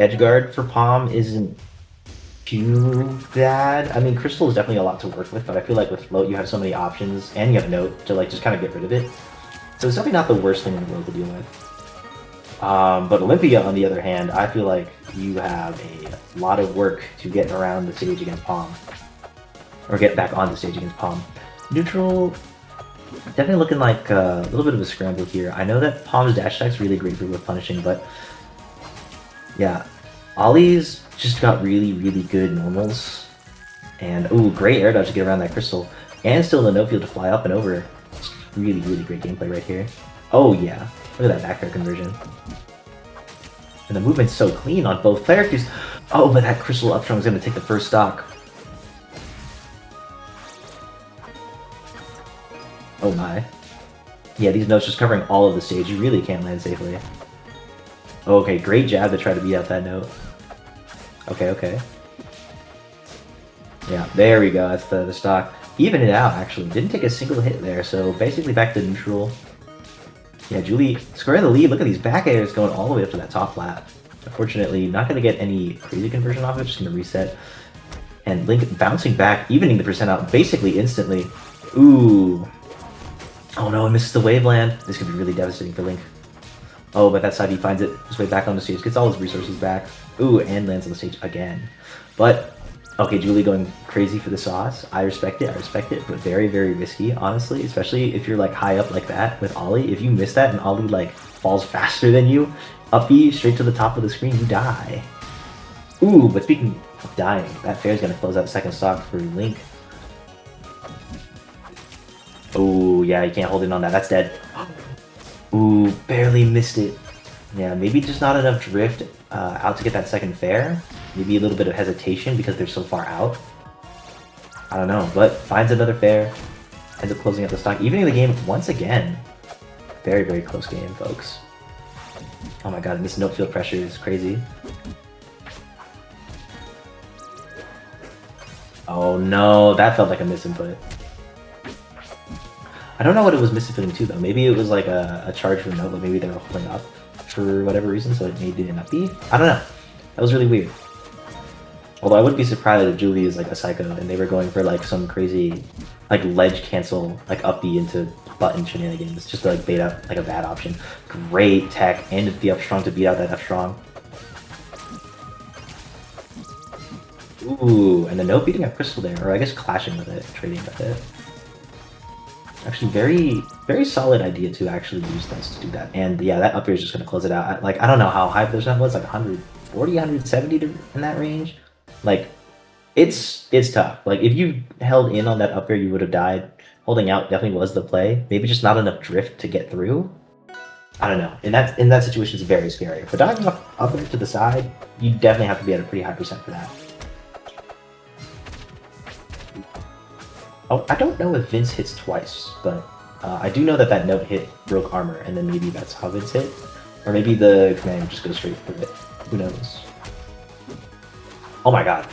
edge guard for Pomme isn't too bad. I mean, Crystal is definitely a lot to work with, but I feel like with Float you have so many options, and you have Note to like just kind of get rid of it. So it's definitely not the worst thing in the world to deal with. But Olympia, on the other hand, I feel like you have a lot of work to get around the stage against Pomme. Or get back on the stage against Pomme. Neutral, definitely looking like a little bit of a scramble here. I know that Pomme's dash attack's really great for with punishing, but yeah, Ollie's just got really, really good normals. And, ooh, great air dodge to get around that crystal. And still the no field to fly up and over. It's really, really great gameplay right here. Oh yeah, look at that back air conversion. And the movement's so clean on both characters. Oh, but that crystal up strong is going to take the first stock. Oh my. Yeah, these notes just covering all of the stage. You really can't land safely. Okay, great jab to try to beat out that note. Okay, okay. Yeah, there we go. That's the stock. Even it out, actually. Didn't take a single hit there, so basically back to neutral. Yeah, Julie squaring the lead. Look at these back airs going all the way up to that top flat. Unfortunately, not going to get any crazy conversion off it. Just going to reset. And Link bouncing back, evening the percent out basically instantly. Ooh. Oh no, it misses the waveland. This could be really devastating for Link. Oh, but that side he finds it his way back on the stage, gets all his resources back. Ooh, and lands on the stage again. But, okay, Julie going crazy for the sauce. I respect it, but very, very risky, honestly. Especially if you're like high up like that with Ollie. If you miss that and Ollie like falls faster than you, up B straight to the top of the screen, you die. Ooh, but speaking of dying, that fair's gonna close out second stock for Link. Oh, yeah, you can't hold in on that. That's dead. Ooh, barely missed it. Yeah, maybe just not enough drift out to get that second fair. Maybe a little bit of hesitation because they're so far out. I don't know, but finds another fair. Ends up closing out the stock. Evening the game once again. Very, very close game, folks. Oh my god, and this note field pressure is crazy. Oh no, that felt like a misinput. I don't know what it was misinputting to though. Maybe it was like a charge for note, but maybe they were holding up for whatever reason, so it made it not be. I don't know. That was really weird. Although I wouldn't be surprised if Julie is like a psycho and they were going for like some crazy like ledge cancel, like up B into button shenanigans, just to like bait out like a bad option. Great tech and the up strong to beat out that F strong. Ooh, and the note beating up crystal there, or I guess clashing with it, trading with it. Actually, very, very solid idea to actually use this to do that. And yeah, that up air is just going to close it out. Like, I don't know how high the percent was, like 140, 170 in that range. Like, it's tough. Like, if you held in on that up air, you would have died. Holding out definitely was the play. Maybe just not enough drift to get through. I don't know. In that situation, it's very scary. But diving up air to the side, you definitely have to be at a pretty high percent for that. Oh, I don't know if Vince hits twice, but I do know that that note hit broke armor, and then maybe that's how Vince hit. Or maybe the command just goes straight through it. Who knows? Oh my god.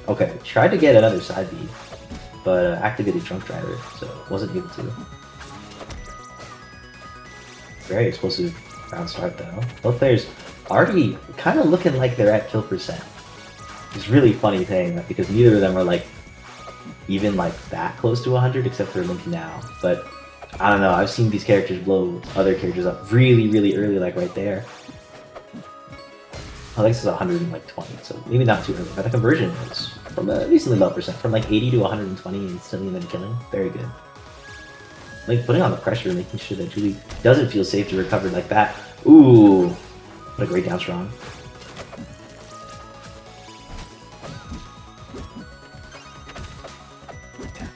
Okay, tried to get another side beat, but activated Drunk Driver, so wasn't able to. Very explosive round start though. Both players already kind of looking like they're at kill percent. It's a really funny thing, because neither of them are like even like that close to 100 except for Link now. But I don't know, I've seen these characters blow other characters up really, really early, like right there. I think this is 120, so maybe not too early, but the conversion is from a recently low percent, from like 80 to 120 instantly and then killing. Very good. Like putting on the pressure, making sure that Julie doesn't feel safe to recover like that. Ooh, what a great down strong.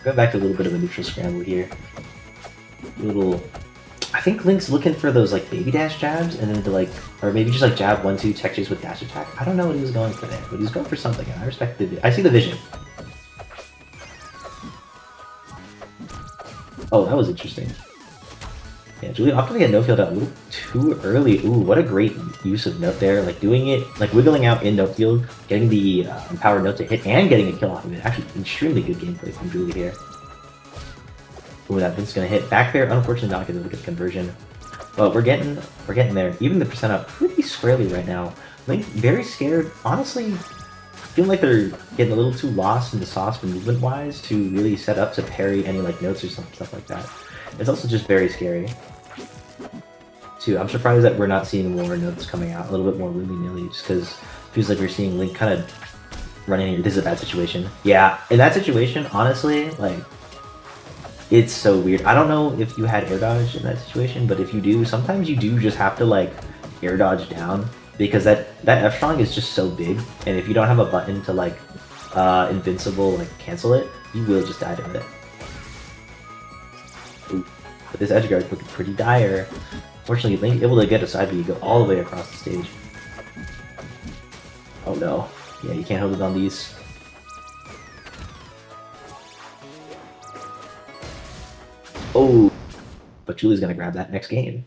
Go back to a little bit of a neutral scramble here. I think Link's looking for those like baby dash jabs and then to like, or maybe just like jab 1-2 tech chase with dash attack. I don't know what he was going for there, but he was going for something and I respect the, I see the vision. Oh, that was interesting. Yeah, Julie opted to get no field out a little too early. Ooh, what a great use of note there. Like doing it, like wiggling out in no field, getting the empowered note to hit and getting a kill off of it. Actually, extremely good gameplay from Julie here. Ooh, that Vince's gonna hit back there. Unfortunately, not gonna look at the conversion. But we're getting there. Even the percent up pretty squarely right now. Link very scared. Honestly, feeling like they're getting a little too lost in the sauce for movement-wise to really set up to parry any like notes or stuff like that. It's also just very scary. Too, I'm surprised that we're not seeing more notes coming out a little bit more willy-nilly, just because it feels like we're seeing Link kind of running in. This is a bad situation. Yeah, in that situation, honestly, like, it's so weird. I don't know if you had air dodge in that situation, but if you do, sometimes you do just have to like air dodge down, because that F strong is just so big, and if you don't have a button to like invincible like cancel it, you will just die to it. Ooh. But this edge guard is looking pretty dire. Fortunately, Link able to get a side B, go all the way across the stage. Oh no. Yeah, you can't hold it on these. Oh, but Julie's gonna grab that next game.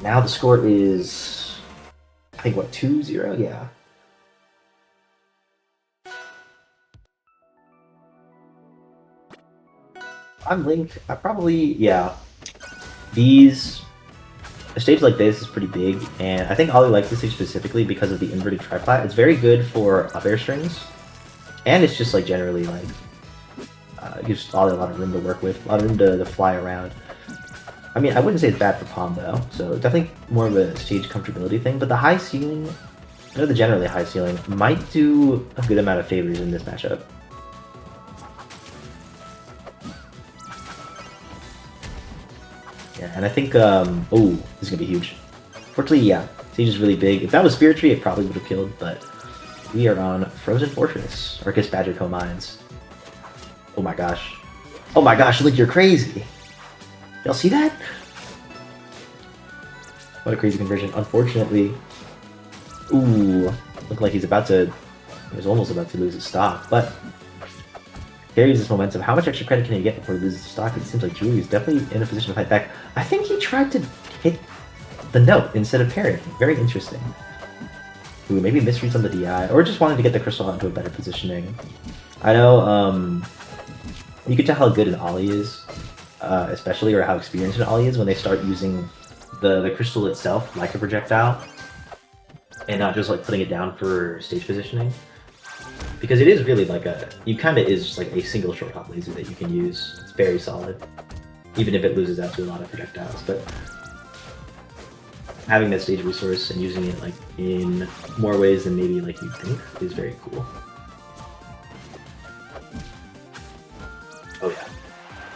Now the score is, I think, what, 2-0? Yeah. I'm Link. I probably, yeah. A stage like this is pretty big, and I think Ollie likes this stage specifically because of the inverted triplat. It's very good for up air strings, and it's just like generally like gives Ollie a lot of room to work with, a lot of room to fly around. I mean, I wouldn't say it's bad for Pomme though, so definitely more of a stage comfortability thing, but the high ceiling, the generally high ceiling, might do a good amount of favors in this matchup. Yeah, and I think, oh, this is gonna be huge. Fortunately, yeah, stage is really big. If that was Spirit Tree, it probably would have killed, but we are on Frozen Fortress, Arcus Badger Co. Mines. Oh my gosh. Oh my gosh, Link, you're crazy! Y'all see that? What a crazy conversion. Unfortunately, ooh, looked like he was almost about to lose his stock, but carries this momentum. How much extra credit can he get before he loses his stock? It seems like Julie is definitely in a position to fight back. I think he tried to hit the note instead of parrying. Very interesting. Ooh, maybe misreads on the DI, or just wanted to get the crystal into a better positioning. I know, you could tell how good an Ollie is, especially, or how experienced an Ollie is when they start using the crystal itself like a projectile, and not just like putting it down for stage positioning. Because it is really like it kind of is just like a single short hop laser that you can use. It's very solid, even if it loses out to a lot of projectiles. But having that stage resource and using it like in more ways than maybe like you think is very cool. Oh yeah,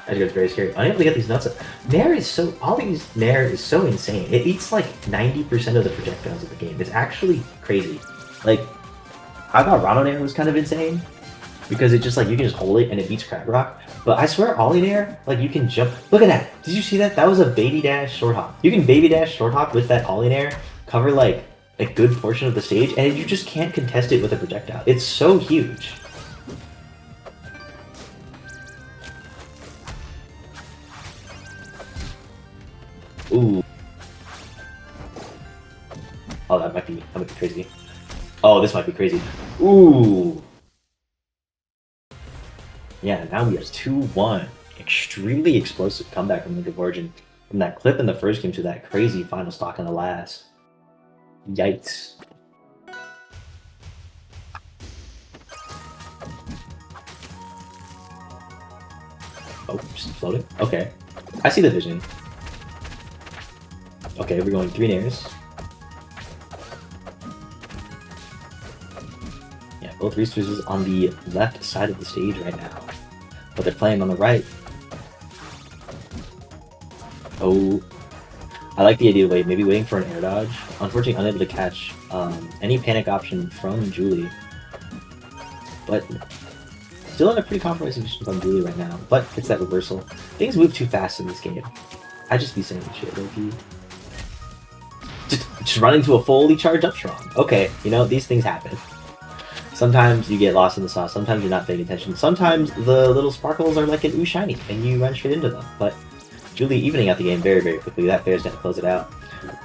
I think it's very scary. Unable to get these nuts up. Nair is so, Ollie's Nair is so insane. It eats like 90% of the projectiles of the game. It's actually crazy. Like, I thought Rano Nair was kind of insane, because it just like, you can just hold it and it beats Crack Rock. But I swear Ollie Nair, like you can jump. Look at that! Did you see that? That was a baby dash short hop. You can baby dash short hop with that Ollie Nair, cover like a good portion of the stage, and you just can't contest it with a projectile. It's so huge. Ooh. Oh, that might be crazy. Oh, this might be crazy. Ooh. Yeah, now we have 2-1. Extremely explosive comeback from Link of Origin. From that clip in the first game to that crazy final stock in the last. Yikes. Oh, just floating? Okay. I see the vision. Okay, we're going 3 nairs. Yeah, both resources on the left side of the stage right now. But they're playing on the right. Oh. I like the idea of maybe waiting for an air dodge. Unfortunately, unable to catch any panic option from Julie. But still in a pretty compromising position from Julie right now. But it's that reversal. Things move too fast in this game. I just be saying shit, low-key. Just run into a fully charged up strong. Okay, you know, these things happen. Sometimes you get lost in the sauce, sometimes you're not paying attention, sometimes the little sparkles are like an ooh shiny, and you run straight into them. But Julie evening out the game very, very quickly. That fair's gonna close it out.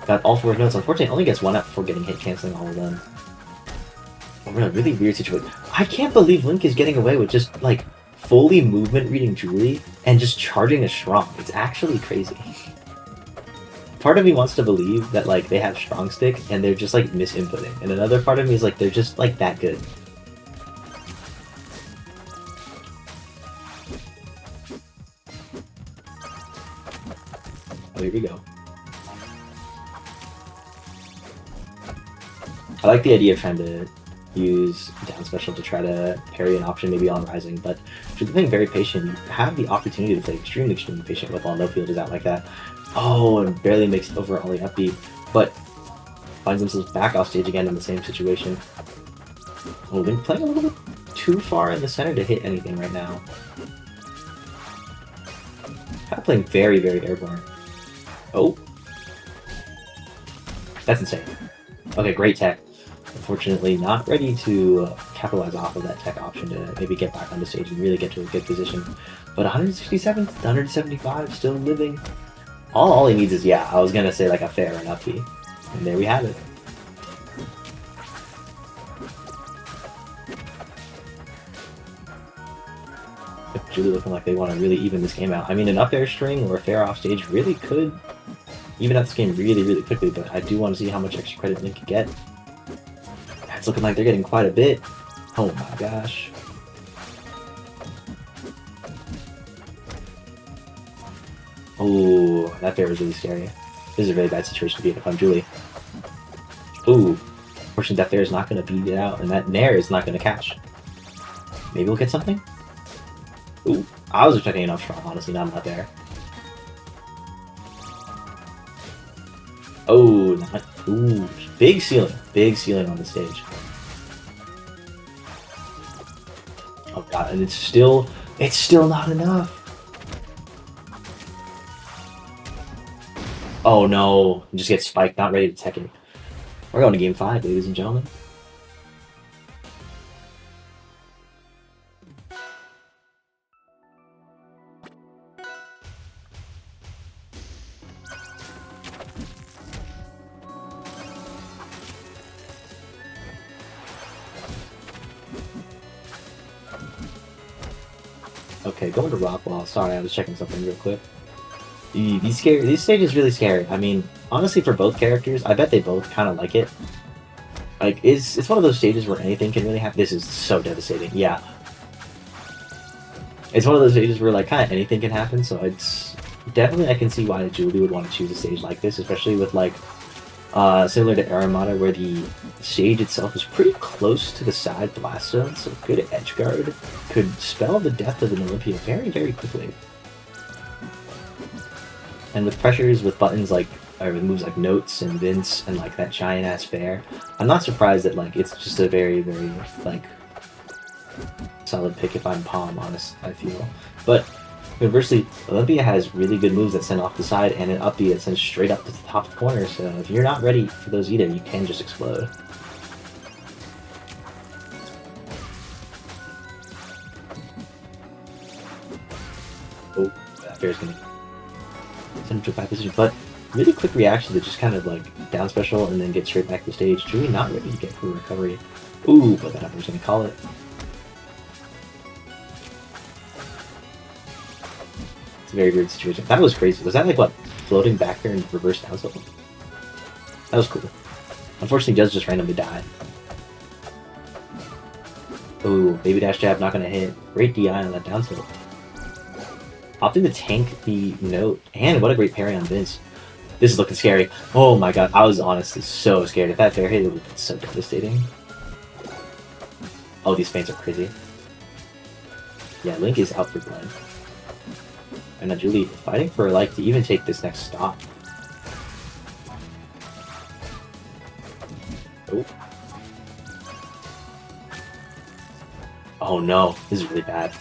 Got all 4 notes. Unfortunately, only gets 1 up before getting hit, canceling all of them. We're in a really weird situation. I can't believe Link is getting away with just, like, fully movement reading Julie and just charging a strong. It's actually crazy. part of me wants to believe that like they have strong stick and they're just like misinputting, and another part of me is like they're just like that good. Oh, here we go. I like the idea of trying to use down special to try to parry an option maybe on rising, but if you're playing very patient, you have the opportunity to play extremely patient with while no field is out like that. Oh, and barely makes it over only upbeat, but finds themselves back off stage again in the same situation. Oh, been playing a little bit too far in the center to hit anything right now. Kind of playing very airborne. Oh. That's insane. Okay, great tech. Unfortunately, not ready to capitalize off of that tech option to maybe get back on the stage and really get to a good position. But 167 to 175, still living. All he needs is, yeah, I was going to say like a fair and up B. And there we have it. Julie looking like they want to really even this game out. I mean, an up air string or a fair off stage really could even out this game really quickly, but I do want to see how much extra credit Link can get. It's looking like they're getting quite a bit. Oh my gosh. Oh, that fair is really scary. This is a really bad situation to be in if I'm Julie. Ooh. Unfortunately, that fair is not going to beat it out, and that nair is not going to catch. Maybe we'll get something? Ooh. I was expecting enough strong, honestly, not there. Oh, not, ooh, big ceiling on the stage. Oh god, and it's still not enough. Oh no, just get spiked, not ready to tech it. We're going to game 5, ladies and gentlemen. Okay, going to Rockwall. Sorry, I was checking something real quick. These stages really scary. I mean, honestly, for both characters, I bet they both kind of like it. Like, it's one of those stages where anything can really happen. This is so devastating. Yeah. It's one of those stages where, like, kind of anything can happen, so it's... Definitely I can see why Julie would want to choose a stage like this, especially with, like, similar to Aramata, where the stage itself is pretty close to the side blast zone, so good edge guard could spell the death of an Olympia very quickly. And with pressures, with buttons like, or with moves like Notes and Vince and like that giant ass fair, I'm not surprised that like it's just a very like solid pick if I'm Pomme, honest, I feel. But conversely, Olympia has really good moves that send off the side and an up B that sends straight up to the top of the corner, so if you're not ready for those either, you can just explode. Oh, that fair's gonna send him to a bad position, but really quick reaction to just kind of like down special and then get straight back to the stage. Julie not ready to get full recovery. Ooh, but that upper's gonna call it. It's a very weird situation. That was crazy. Was that like what? Floating back there and reverse down special? That was cool. Unfortunately, he does just randomly die. Ooh, baby dash jab not gonna hit. Great DI on that down tilt. Opting to tank the note, and what a great parry on Vince. This is looking scary. Oh my god, I was honestly so scared. If that fair hit, it would have been so devastating. Oh, these fans are crazy. Yeah, Link is out for blood. And now Julie fighting for her life to even take this next stop. Oh. Oh no, this is really bad.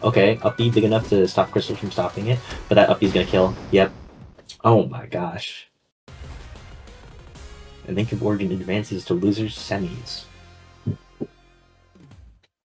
Okay, up B big enough to stop Crystal from stopping it, but that up B is gonna kill. Yep. Oh my gosh. And Link of Origin advances to losers semis.